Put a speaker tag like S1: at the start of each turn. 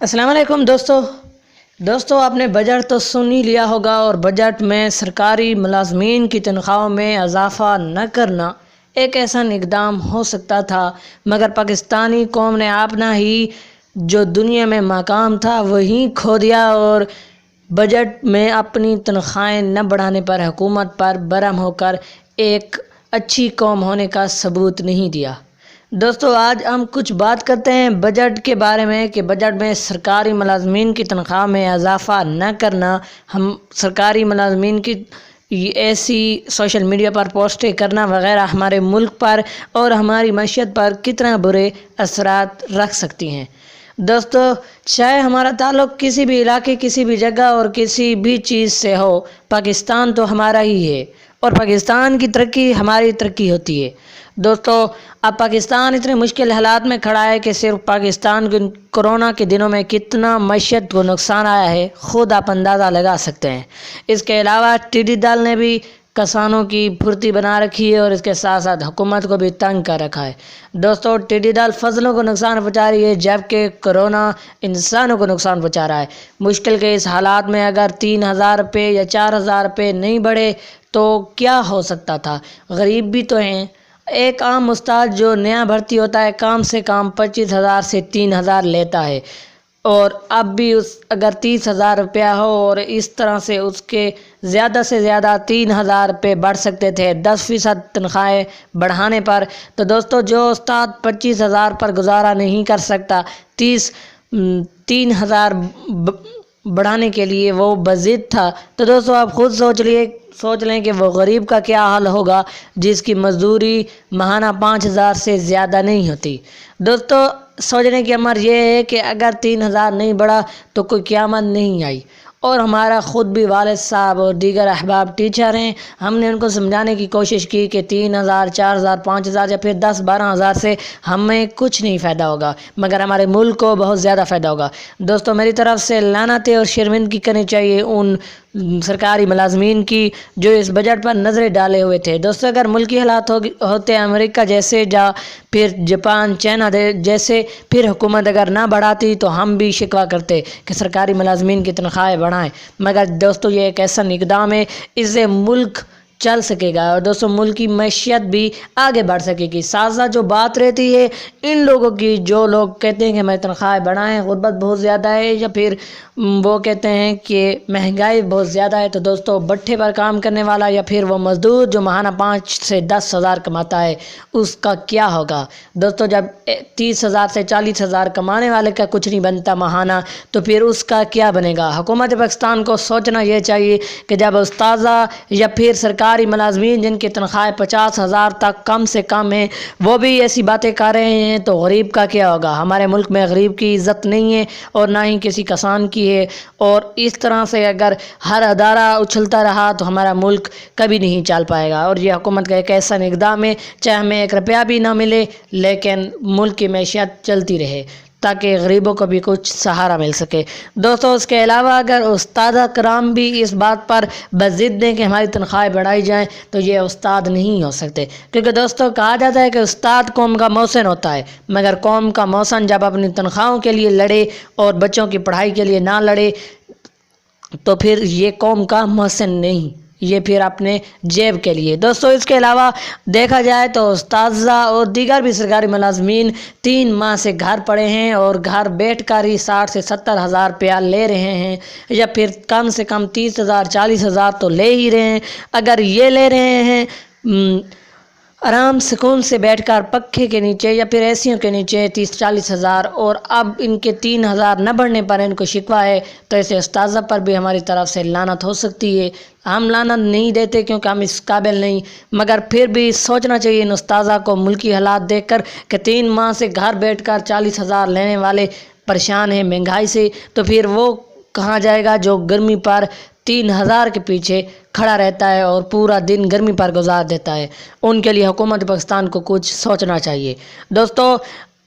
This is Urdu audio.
S1: السلام علیکم دوستو آپ نے بجٹ تو سن ہی لیا ہوگا، اور بجٹ میں سرکاری ملازمین کی تنخواہوں میں اضافہ نہ کرنا ایک ایسا اقدام ہو سکتا تھا، مگر پاکستانی قوم نے اپنا ہی جو دنیا میں مقام تھا وہیں کھو دیا، اور بجٹ میں اپنی تنخواہیں نہ بڑھانے پر حکومت پر برہم ہو کر ایک اچھی قوم ہونے کا ثبوت نہیں دیا۔ دوستو آج ہم کچھ بات کرتے ہیں بجٹ کے بارے میں کہ بجٹ میں سرکاری ملازمین کی تنخواہ میں اضافہ نہ کرنا، ہم سرکاری ملازمین کی ایسی سوشل میڈیا پر پوسٹیں کرنا وغیرہ ہمارے ملک پر اور ہماری معیشت پر کتنا برے اثرات رکھ سکتی ہیں۔ دوستو چاہے ہمارا تعلق کسی بھی علاقے، کسی بھی جگہ اور کسی بھی چیز سے ہو، پاکستان تو ہمارا ہی ہے، اور پاکستان کی ترقی ہماری ترقی ہوتی ہے۔ دوستو اب پاکستان اتنے مشکل حالات میں کھڑا ہے کہ صرف پاکستان کو کرونا کے دنوں میں کتنا معیشت کو نقصان آیا ہے خود آپ اندازہ لگا سکتے ہیں۔ اس کے علاوہ ٹڈی دل نے بھی کسانوں کی پھرتی بنا رکھی ہے، اور اس کے ساتھ ساتھ حکومت کو بھی تنگ کر رکھا ہے۔ دوستو ٹڈی دل فصلوں کو نقصان پہنچا رہی ہے، جبکہ کرونا انسانوں کو نقصان پہنچا رہا ہے۔ مشکل کے اس حالات میں اگر 3,000 روپے یا 4,000 روپے نہیں بڑھے تو کیا ہو سکتا تھا؟ غریب بھی تو ہیں۔ ایک عام استاد جو نیا بھرتی ہوتا ہے کم سے کم 25,000 سے 3,000 لیتا ہے، اور اب بھی اگر 30,000 روپیہ ہو اور اس طرح سے اس کے زیادہ سے زیادہ 3,000 روپے بڑھ سکتے تھے 10% تنخواہیں بڑھانے پر، تو دوستو جو استاد 25,000 پر گزارا نہیں کر سکتا 3,000 بڑھانے کے لیے وہ بضد تھا، تو دوستو آپ خود سوچ لیں کہ وہ غریب کا کیا حال ہوگا جس کی مزدوری ماہانہ 5,000 سے زیادہ نہیں ہوتی۔ دوستو سوچنے کی امر یہ ہے کہ اگر 3,000 نہیں بڑھا تو کوئی قیامت نہیں آئی، اور ہمارا خود بھی والد صاحب اور دیگر احباب ٹیچر ہیں، ہم نے ان کو سمجھانے کی کوشش کی کہ 3,000 4,000 5,000 یا پھر 10-12,000 سے ہمیں کچھ نہیں فائدہ ہوگا، مگر ہمارے ملک کو بہت زیادہ فائدہ ہوگا۔ دوستو میری طرف سے لعنتیں اور شرمندگی کرنی چاہیے ان سرکاری ملازمین کی جو اس بجٹ پر نظریں ڈالے ہوئے تھے۔ دوستو اگر ملکی حالات ہوتے امریکہ جیسے یا پھر جاپان، چائنا جیسے، پھر حکومت اگر نہ بڑھاتی تو ہم بھی شکوہ کرتے کہ سرکاری ملازمین کی تنخواہیں بڑھائیں، مگر دوستو یہ ایک ایسا اقدام ہے، اس سے ملک چل سکے گا، اور دوستو ملک کی معیشت بھی آگے بڑھ سکے گی۔ ساتھ ساتھ جو بات رہتی ہے ان لوگوں کی جو لوگ کہتے ہیں کہ ہمیں تنخواہیں بڑھائیں، غربت بہت زیادہ ہے، یا پھر وہ کہتے ہیں کہ مہنگائی بہت زیادہ ہے، تو دوستو بٹھے پر کام کرنے والا یا پھر وہ مزدور جو ماہانہ 5 سے 10,000 کماتا ہے اس کا کیا ہوگا؟ دوستو جب 30,000 سے 40,000 کمانے والے کا کچھ نہیں بنتا ماہانہ، تو پھر اس کا کیا بنے گا؟ حکومت پاکستان کو سوچنا یہ چاہیے کہ جب اساتذہ یا پھر سرکاری ملازمین جن کی تنخواہیں 50,000 تک کم سے کم ہیں وہ بھی ایسی باتیں کر رہے ہیں تو غریب کا کیا ہوگا؟ ہمارے ملک میں غریب کی عزت نہیں ہے اور نہ ہی کسی کسان کی ہے، اور اس طرح سے اگر ہر ادارہ اچھلتا رہا تو ہمارا ملک کبھی نہیں چل پائے گا۔ اور یہ حکومت کا ایک ایسا اقدام ہے چاہے ہمیں 1 روپیہ بھی نہ ملے لیکن ملک کی معیشت چلتی رہے تاکہ غریبوں کو بھی کچھ سہارا مل سکے۔ دوستو اس کے علاوہ اگر استاد کرام بھی اس بات پر بضد دیں کہ ہماری تنخواہیں بڑھائی جائیں تو یہ استاد نہیں ہو سکتے، کیونکہ دوستو کہا جاتا ہے کہ استاد قوم کا محسن ہوتا ہے، مگر قوم کا محسن جب اپنی تنخواہوں کے لیے لڑے اور بچوں کی پڑھائی کے لیے نہ لڑے تو پھر یہ قوم کا محسن نہیں، یہ پھر اپنے جیب کے لیے۔ دوستو اس کے علاوہ دیکھا جائے تو اساتذہ اور دیگر بھی سرکاری ملازمین 3 ماہ سے گھر پڑے ہیں اور گھر بیٹھ کر ہی 60 سے 70,000 روپیہ لے رہے ہیں، یا پھر کم سے کم 30,000 40,000 تو لے ہی رہے ہیں۔ اگر یہ لے رہے ہیں آرام سکون سے بیٹھ کر پنکھے کے نیچے یا پھر ایسیوں کے نیچے 30-40,000، اور اب ان کے 3,000 نہ بڑھنے پر ان کو شکوہ ہے، تو ایسے استاذہ پر بھی ہماری طرف سے لعنت ہو سکتی ہے۔ ہم لعنت نہیں دیتے کیونکہ ہم اس قابل نہیں، مگر پھر بھی سوچنا چاہیے ان استاذہ کو ملکی حالات دیکھ کر کہ 3 ماہ سے گھر بیٹھ کر 40,000 لینے والے پریشان ہیں مہنگائی سے، تو پھر وہ کہاں جائے گا جو گرمی پر 3,000 کے پیچھے کھڑا رہتا ہے اور پورا دن گرمی پر گزار دیتا ہے؟ ان کے لیے حکومت پاکستان کو کچھ سوچنا چاہیے۔ دوستو